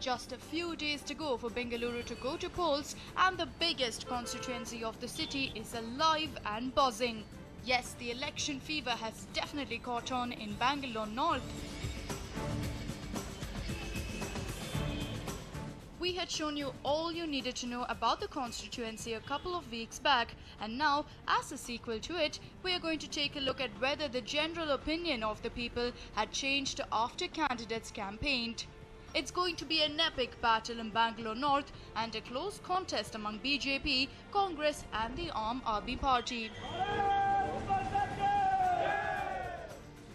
Just a few days to go for Bengaluru to go to polls, and the biggest constituency of the city is alive and buzzing. Yes, the election fever has definitely caught on in Bangalore North. We had shown you all you needed to know about the constituency a couple of weeks back, and now, as a sequel to it, we are going to take a look at whether the general opinion of the people had changed after candidates campaigned. It's going to be an epic battle in Bangalore North and a close contest among BJP, Congress and the Aam Aadmi Party.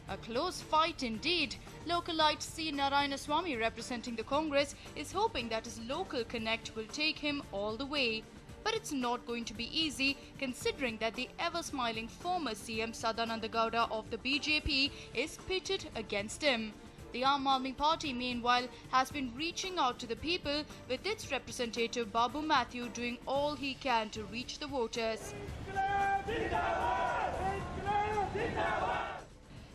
A close fight indeed. Localite C. Narayanaswamy, representing the Congress, is hoping that his local connect will take him all the way. But it's not going to be easy, considering that the ever-smiling former CM Sadananda Gowda of the BJP is pitted against him. The Aam Aadmi Party, meanwhile, has been reaching out to the people, with its representative Babu Matthew doing all he can to reach the voters.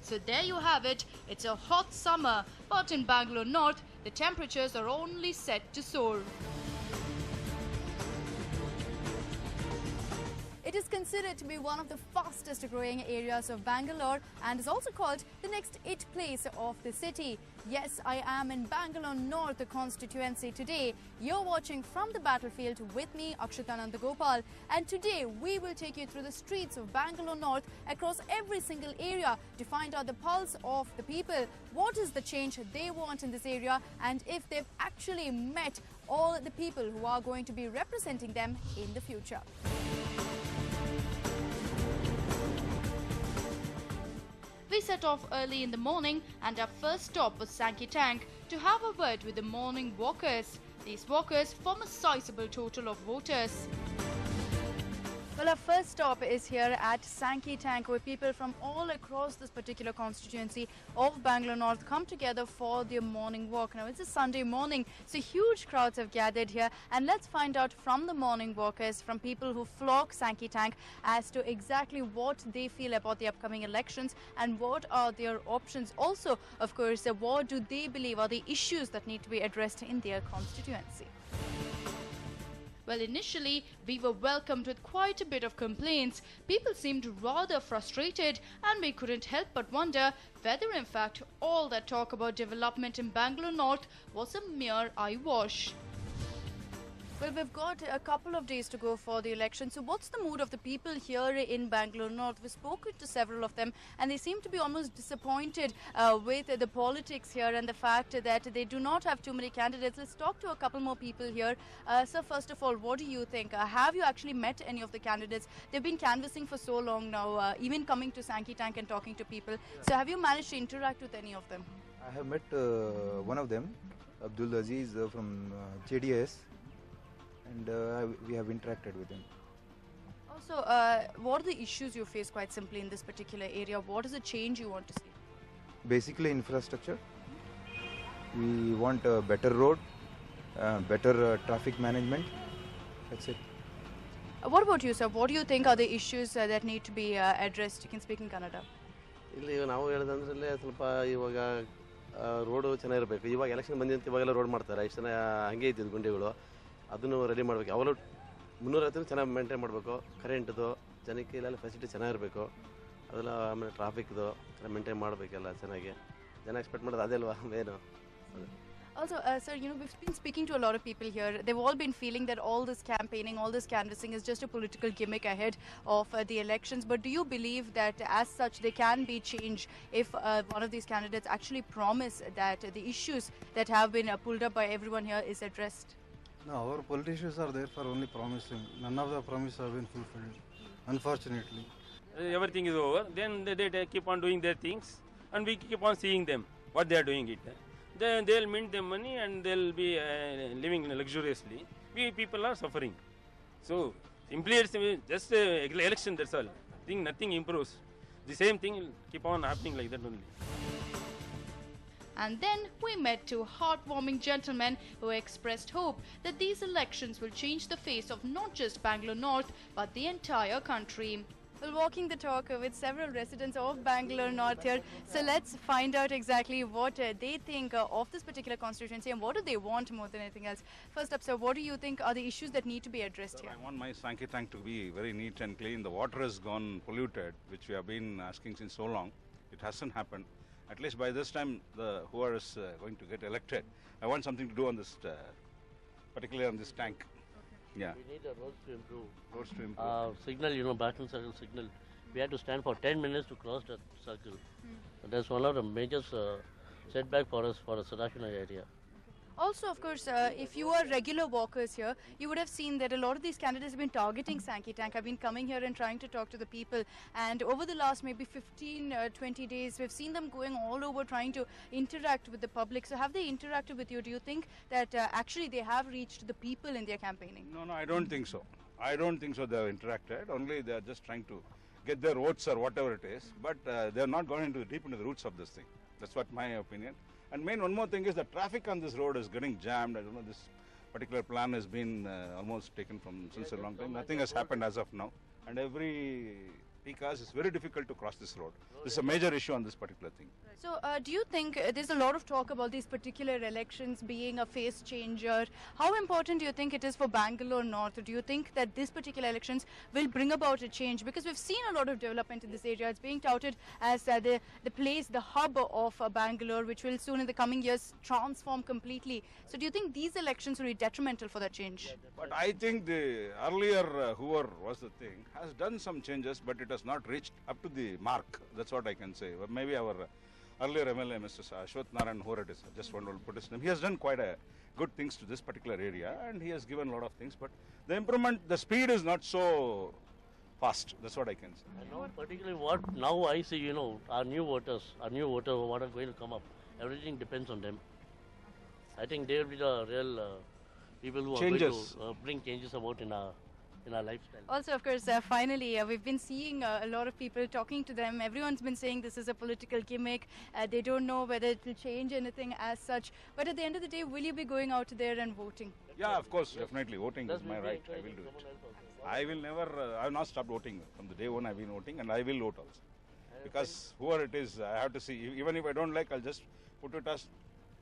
So there you have it. It's a hot summer, but in Bangalore North, the temperatures are only set to soar. It is considered to be one of the fastest growing areas of Bangalore and is also called the next it place of the city. Yes, I am in Bangalore North constituency today. You're watching from the battlefield with me, Akshita Nandagopal, and today we will take you through the streets of Bangalore North across every single area to find out the pulse of the people. What is the change they want in this area, and if they've actually met all the people who are going to be representing them in the future. We set off early in the morning, and our first stop was Sankey Tank to have a word with the morning walkers. These walkers form a sizable total of voters. Well, our first stop is here at Sankey Tank, where people from all across this particular constituency of Bangalore North come together for their morning walk. Now, it's a Sunday morning, so huge crowds have gathered here. And let's find out from the morning walkers, from people who flock Sankey Tank, as to exactly what they feel about the upcoming elections and what are their options. Also, of course, what do they believe are the issues that need to be addressed in their constituency. Well, initially, we were welcomed with quite a bit of complaints. People seemed rather frustrated, and we couldn't help but wonder whether, in fact, all that talk about development in Bangalore North was a mere eyewash. Well, we've got a couple of days to go for the election. So what's the mood of the people here in Bangalore North? We've spoken to several of them, and they seem to be almost disappointed with the politics here and the fact that they do not have too many candidates. Let's talk to a couple more people here. So first of all, what do you think? Have you actually met any of the candidates? They've been canvassing for so long now, even coming to Sankey Tank and talking to people. So have you managed to interact with any of them? I have met one of them, Abdul Aziz from JDS. And we have interacted with him. Also, what are the issues you face quite simply in this particular area? What is the change you want to see? Basically infrastructure. We want a better road, better traffic management. That's it. What about you, sir? What do you think are the issues that need to be addressed? You can speak in Kannada. ನಾವು ಹೇಳೋದಂದ್ರೆ ಸ್ವಲ್ಪ ಇವಾಗ road ಚೆನ್ನಾಗಿರಬೇಕು. ಇವಾಗ election ಬಂದಿದ್ದು ಇವಾಗೆಲ್ಲ road ಮಾಡ್ತಾರೆ. ಇಷ್ಟು ಜನ ಹಂಗೆ ಇದ್ದಿದ್ದು ಗುಂಡಿಗಳು. ಅದನ್ನು ರೆಡಿ ಮಾಡಬೇಕು. ಅವೆಲ್ಲ 300 ಚೆನ್ನಾಗಿ ಮೇಂಟೈನ್ ಮಾಡಬೇಕು. ಕರೆಂಟ್ದು ಜನಕ್ಕೆ ಇಲ್ಲೆಲ್ಲ ಫೆಸಿಲಿಟಿ ಚೆನ್ನಾಗಿರಬೇಕು. ಅದೆಲ್ಲ ಆಮೇಲೆ ಟ್ರಾಫಿಕ್ದು ಚೆನ್ನಾಗಿ ಮೇಂಟೈನ್ ಮಾಡಬೇಕೆಲ್ಲ ಚೆನ್ನಾಗಿ. ಜನ ಎಕ್ಸ್ಪೆಕ್ಟ್ ಮಾಡೋದು ಅದೇ ಅಲ್ವಾ main. Also, sir, you know, we've been speaking to a lot of people here. They've all been feeling that all this campaigning, all this canvassing is just a political gimmick ahead of the elections. But do you believe that as such there can be change if one of these candidates actually promise that the issues that have been pulled up by everyone here is addressed? No, our politicians are there for only promising. None of the promises have been fulfilled, unfortunately. Everything is over. Then they keep on doing their things, and we keep on seeing them, what they are doing it. Then they'll mint their money and they'll be living luxuriously. We people are suffering. So, simply it's just election, that's all. I think nothing improves. The same thing will keep on happening like that only. And then we met two heartwarming gentlemen who expressed hope that these elections will change the face of not just Bangalore North but the entire country. Well, walking the talk with several residents of Bangalore North here. So let's find out exactly what they think of this particular constituency and what do they want more than anything else. First up, sir, what do you think are the issues that need to be addressed here? I want my Sankey tank to be very neat and clean. The water has gone polluted, which we have been asking since so long. It hasn't happened. At least by this time, whoever is going to get elected, I want something to do on this, particularly on this tank. Yeah. We need the roads to improve. Roads to improve. Signal, Battle Circle signal. We had to stand for 10 minutes to cross that circle. That's one of the major setback for us for the Sadashina area. Also, of course, if you are regular walkers here, you would have seen that a lot of these candidates have been targeting Sankey Tank, have been coming here and trying to talk to the people. And over the last maybe 15, 20 days, we've seen them going all over trying to interact with the public. So have they interacted with you? Do you think that actually they have reached the people in their campaigning? No, I don't think so. I don't think so they have interacted. Only they are just trying to get their votes or whatever it is. But they are not going deep into the roots of this thing. That's what my opinion. And one more thing is the traffic on this road is getting jammed. I don't know, this particular plan has been almost taken from since a long time. Nothing has happened as of now. And every peak hours it's very difficult to cross this road. This is a major issue on this particular thing. So do you think there's a lot of talk about these particular elections being a face changer? How important do you think it is for Bangalore North? Do you think that this particular elections will bring about a change? Because we've seen a lot of development in this area. It's being touted as the place, the hub of Bangalore, which will soon in the coming years transform completely. So do you think these elections will be detrimental for that change? But I think the earlier whoever was the thing has done some changes, but it has not reached up to the mark. That's what I can say. But maybe our earlier MLA, Mr. Ashwath Narayan Horat, just want to put his name. He has done quite a good things to this particular area, and he has given a lot of things. But the improvement, the speed is not so fast. That's what I can say. And now particularly what now I see, our new voters what are going to come up. Everything depends on them. I think they will be the real people who are going to bring changes about in our lifestyle. Also, of course, finally, we've been seeing a lot of people talking to them. Everyone's been saying this is a political gimmick. They don't know whether it will change anything as such. But at the end of the day, will you be going out there and voting? Yeah, of course, definitely. Voting is my right. I will do it. I will never, I have not stopped voting. From the day one I've been voting, and I will vote also. Because whoever it is, I have to see. Even if I don't like, I'll just put it as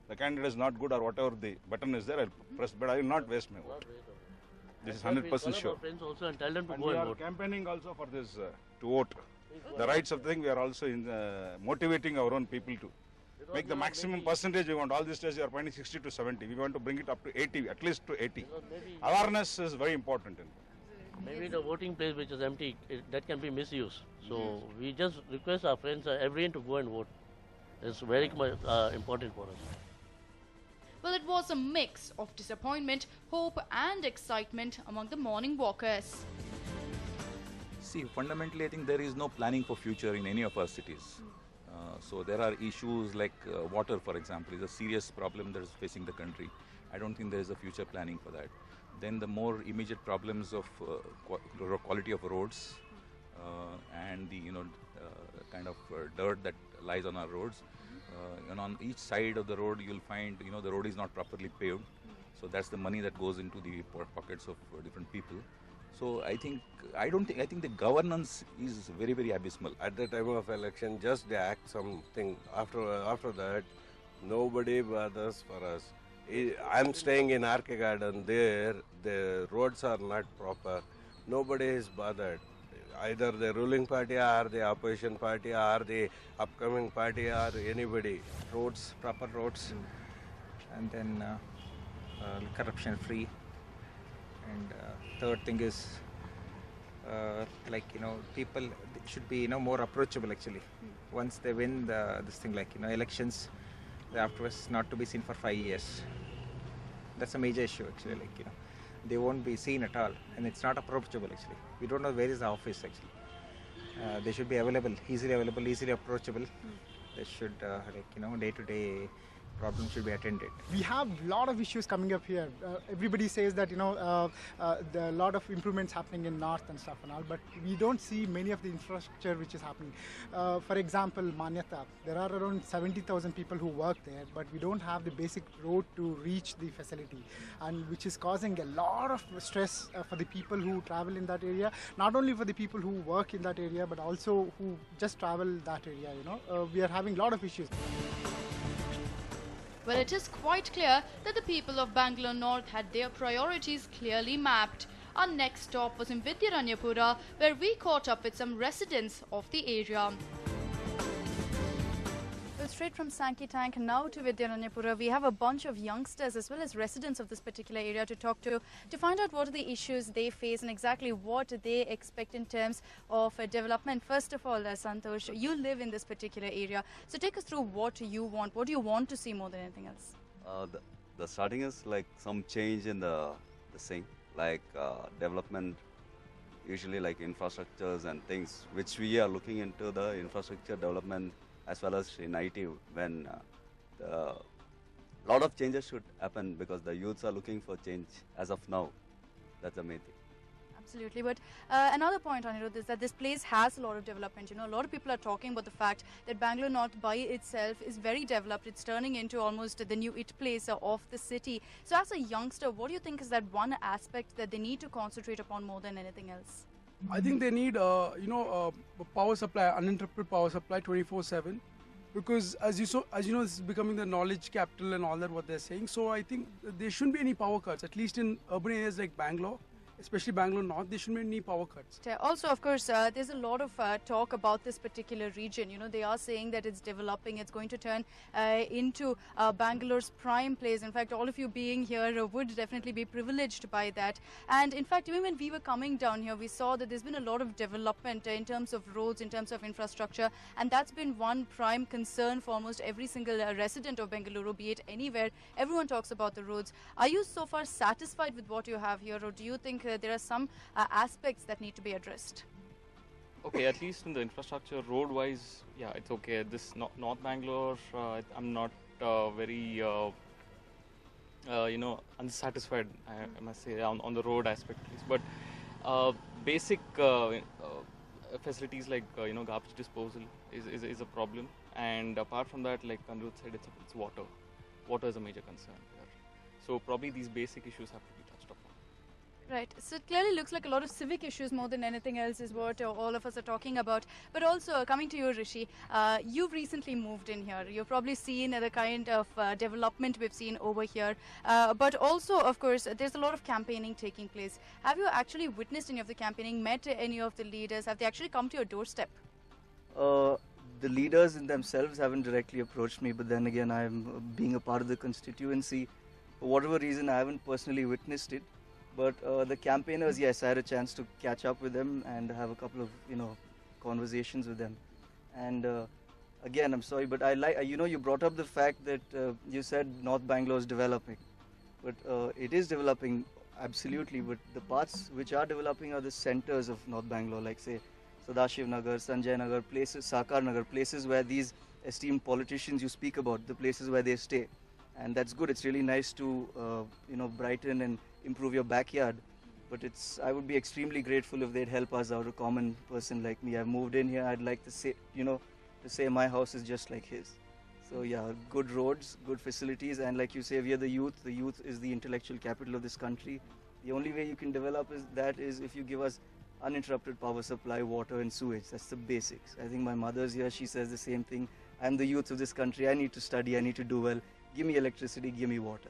the candidate is not good or whatever the button is there, I'll press, but I will not waste my vote. This is 100% sure. Friends also and tell them to And go we and are vote. campaigning also for this to vote. The rights of the thing, we are also motivating our own people to make the maximum percentage we want. All these days we are finding 60 to 70. We want to bring it up to 80, at least to 80. Awareness is very important. Maybe the voting place which is empty, that can be misused. So we just request our friends, everyone to go and vote. It's very important for us. Well, it was a mix of disappointment, hope and excitement among the morning walkers. See, fundamentally, I think there is no planning for future in any of our cities. So there are issues like water, for example, is a serious problem that is facing the country. I don't think there is a future planning for that. Then the more immediate problems of quality of roads and the kind of dirt that lies on our roads. And on each side of the road, you'll find the road is not properly paved. So that's the money that goes into the pockets of different people. So I think the governance is very, very abysmal. At the time of election, just they act something. After that, nobody bothers for us. I'm staying in RK Garden. There, the roads are not proper. Nobody is bothered. Either the ruling party or the opposition party or the upcoming party or anybody. Roads, proper roads, and then corruption free. And third thing is people should be more approachable actually. Once they win this thing elections, afterwards not to be seen for 5 years. That's a major issue actually. They won't be seen at all, and it's not approachable actually. We don't know where is the office actually. They should be easily approachable. They should day to day problem should be attended. We have a lot of issues coming up here. Everybody says that there are a lot of improvements happening in North and stuff and all, but we don't see many of the infrastructure which is happening. For example, Manyata, there are around 70,000 people who work there, but we don't have the basic road to reach the facility, and which is causing a lot of stress for the people who travel in that area. Not only for the people who work in that area, but also who just travel that area. We are having a lot of issues. Well, it is quite clear that the people of Bangalore North had their priorities clearly mapped. Our next stop was in Vidyaranyapura, where we caught up with some residents of the area. Well, straight from Sankey Tank now to Vidyaranyapura, we have a bunch of youngsters as well as residents of this particular area to talk to find out what are the issues they face and exactly what they expect in terms of development. First of all, Santosh, you live in this particular area, so take us through what you want. What do you want to see more than anything else? The starting is like some change in the thing, like development, usually like infrastructures and things, which we are looking into the infrastructure development as well as in IT, when a lot of changes should happen because the youths are looking for change as of now. That's the main thing. Absolutely, but another point, Anirudh, is that this place has a lot of development. A lot of people are talking about the fact that Bangalore North by itself is very developed. It's turning into almost the new it place of the city. So as a youngster, what do you think is that one aspect that they need to concentrate upon more than anything else? I think they need, power supply, uninterrupted power supply 24/7, because as you know, this is becoming the knowledge capital and all that what they're saying. So I think there shouldn't be any power cuts, at least in urban areas like Bangalore. Especially Bangalore North, there shouldn't be any power cuts. Also, of course, there's a lot of talk about this particular region. They are saying that it's developing, it's going to turn into Bangalore's prime place. In fact, all of you being here would definitely be privileged by that. And in fact, even when we were coming down here, we saw that there's been a lot of development in terms of roads, in terms of infrastructure. And that's been one prime concern for almost every single resident of Bengaluru, be it anywhere. Everyone talks about the roads. Are you so far satisfied with what you have here, or do you think there are some aspects that need to be addressed? Okay, at least in the infrastructure, road-wise, yeah, it's okay. This North Bangalore, I'm not very, unsatisfied, I must say, on the road aspect at least. But basic facilities like, garbage disposal is a problem. And apart from that, like Anirudh said, it's water. Water is a major concern here. So probably these basic issues have to be touched upon. Right. So it clearly looks like a lot of civic issues more than anything else is what all of us are talking about. But also, coming to you, Rishi, you've recently moved in here. You've probably seen the kind of development we've seen over here. But also, of course, there's a lot of campaigning taking place. Have you actually witnessed any of the campaigning, met any of the leaders? Have they actually come to your doorstep? The leaders in themselves haven't directly approached me, but then again, I'm being a part of the constituency. For whatever reason, I haven't personally witnessed it. But the campaigners, yes, I had a chance to catch up with them and have a couple of, conversations with them. And again, I'm sorry, but I like, you brought up the fact that you said North Bangalore is developing. But it is developing, absolutely. But the parts which are developing are the centers of North Bangalore, like say Sadashiv Nagar, Sanjay Nagar, places, Sakar Nagar, places where these esteemed politicians you speak about, the places where they stay. And that's good. It's really nice to, brighten and improve your backyard. But I would be extremely grateful if they'd help us out, a common person like me. I've moved in here. I'd like to say, to say my house is just like his. So yeah, good roads, good facilities. And like you say, we are the youth. The youth is the intellectual capital of this country. The only way you can develop is if you give us uninterrupted power supply, water and sewage. That's the basics. I think my mother's here. She says the same thing. I'm the youth of this country. I need to study. I need to do well. Give me electricity, give me water.